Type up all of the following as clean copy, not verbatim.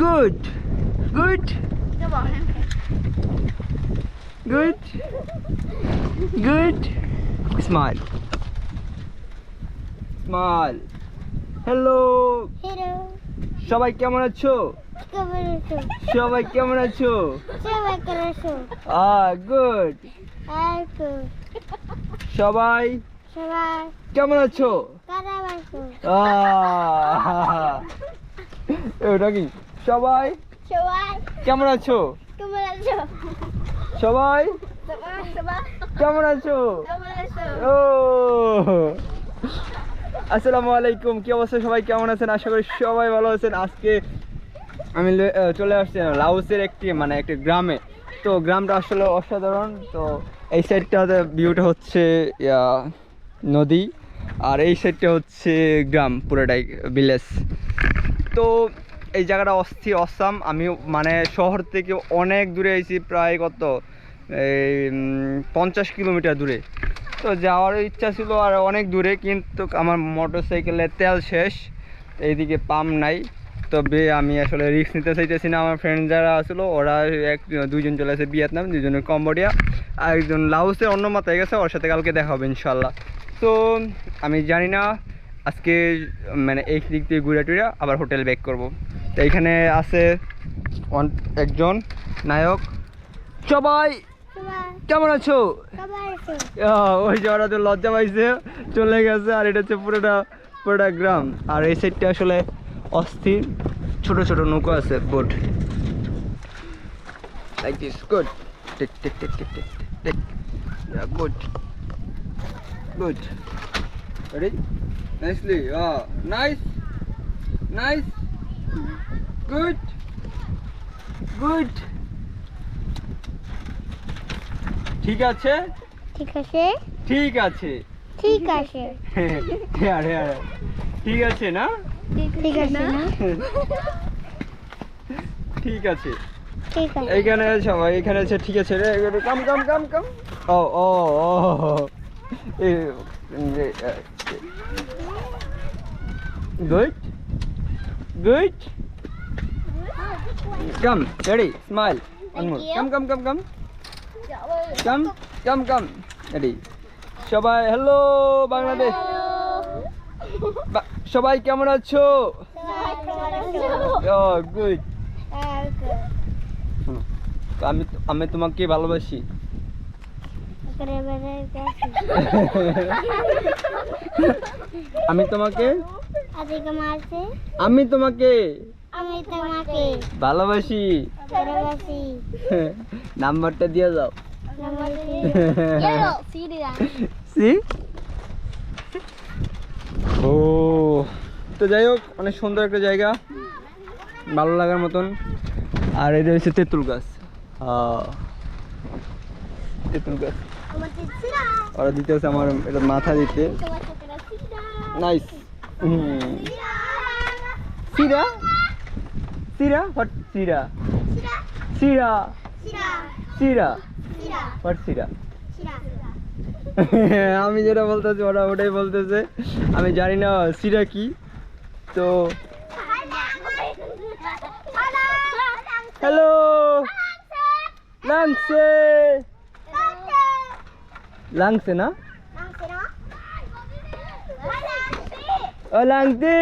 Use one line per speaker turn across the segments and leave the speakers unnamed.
Good. Good.
จะบอกให้
Good. Good. Smile. Smile. Hello.
Hello.
সবাই কেমন আছো?
কেমন আছো?
সবাই কেমন আছো?
সবাই কেমন আছো?
গুড।
আছো।
সবাই
সবাই
কেমন আছো?
কেমন আছো?
এটা কি? সবাই
সবাই
কেমন আছো?
কেমন আছো?
সবাই
সবাই
কেমন আছো?
কেমন আছো?
ও আসসালামু আলাইকুম, কি অবস্থা? সবাই কেমন আছেন? আশা করি সবাই ভালো আছেন। আজকে আমি চলে আসছি লাওসের একটি গ্রামে। তো গ্রামটা আসলে অসাধারণ। তো এই সাইডটাতে ভিউটা হচ্ছে নদী, আর এই সাইডটা হচ্ছে গ্রাম, পুরোটাই ভিলেজ। তো এই জায়গাটা অসাম। আমি শহর থেকে অনেক দূরে আইছি, প্রায় কত এই 50 কিলোমিটার দূরে। তো যাওয়ার ইচ্ছা ছিল আর অনেক দূরে, কিন্তু আমার মোটর সাইকেলের তেল শেষ, এইদিকে পাম্প নাই। তবে আমি আসলে রিস্ক নিতে চাইতেছি না। আমার ফ্রেন্ড যারা আসলো ওরা দুইজন চলে আসে ভিয়েতনাম, দুজনের কম্বোডিয়া, আর একজন লাওসের অন্য মাথায় গেছে, ওর সাথে কালকে দেখা হবে ইনশাল্লাহ। তো আমি জানি না আজকে এই দিক থেকে ঘুরে টুরে আবার হোটেল ব্যাক করব। তো এইখানে আছে একজন নায়ক। সবাই কেমন আছো? ওই যে ওরা তো লজ্জা পাইছে, চলে গেছে। আর এটা হচ্ছে পুরোটা গ্রাম। আর এই সাইডটা আসলে অস্থির, ছোট ছোট নৌকা আছে, boat like this. Good. Tick tick tick tick tick tick. Good good. Ready? Nicely. Nice nice. Good good. ঠিক আছে
ঠিক আছে
ঠিক আছে
ঠিক আছে
ঠিক আছে না?
ঠিক আছে না?
ঠিক আছে।
ঠিক আছে
এইখানে সবাই এখানে আছে। ঠিক আছে রে, কাম কাম কাম কাম। ও ও ও গুড গুড। কাম, রেডি, স্মাইল, কাম কাম কাম কাম কাম কাম কাম। রেডি? সবাই হ্যালো বাংলাদেশ। সবাই কেমন আছো? গুড। আমি তোমাকে ভালোবাসি। আমি তোমাকে ভালোবাসি। নাম্বারটা দিয়ে যাও। সি ও তো যাই হোক, অনেক সুন্দর একটা জায়গা, ভালো লাগার মতন। আর এটা হচ্ছে তেঁতুল গাছ। তেঁতুল গাছ ওরা দিতে হচ্ছে আমার এটা মাথা দিতে। Nice. Sira Sira what? Sira Sira Sira what? সিরা। আমি যেটা বলতেছি ওরা ওটাই বলতেছে, আমি জানি না সিরা কি। তো হ্যালো লাংসে লাংসে না? ও লাংতি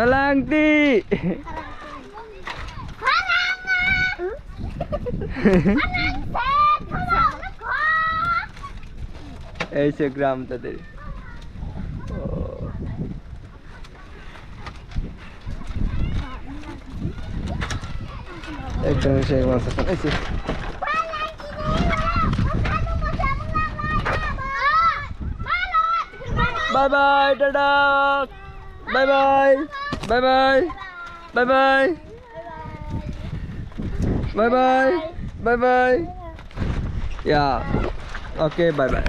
ও লাংতি। এই সে গ্রাম তাদের। একদম সেই মাছ আছে। Bye bye, tata, bye bye, bye bye, bye bye, bye bye, bye bye. Yeah. Okay, bye bye.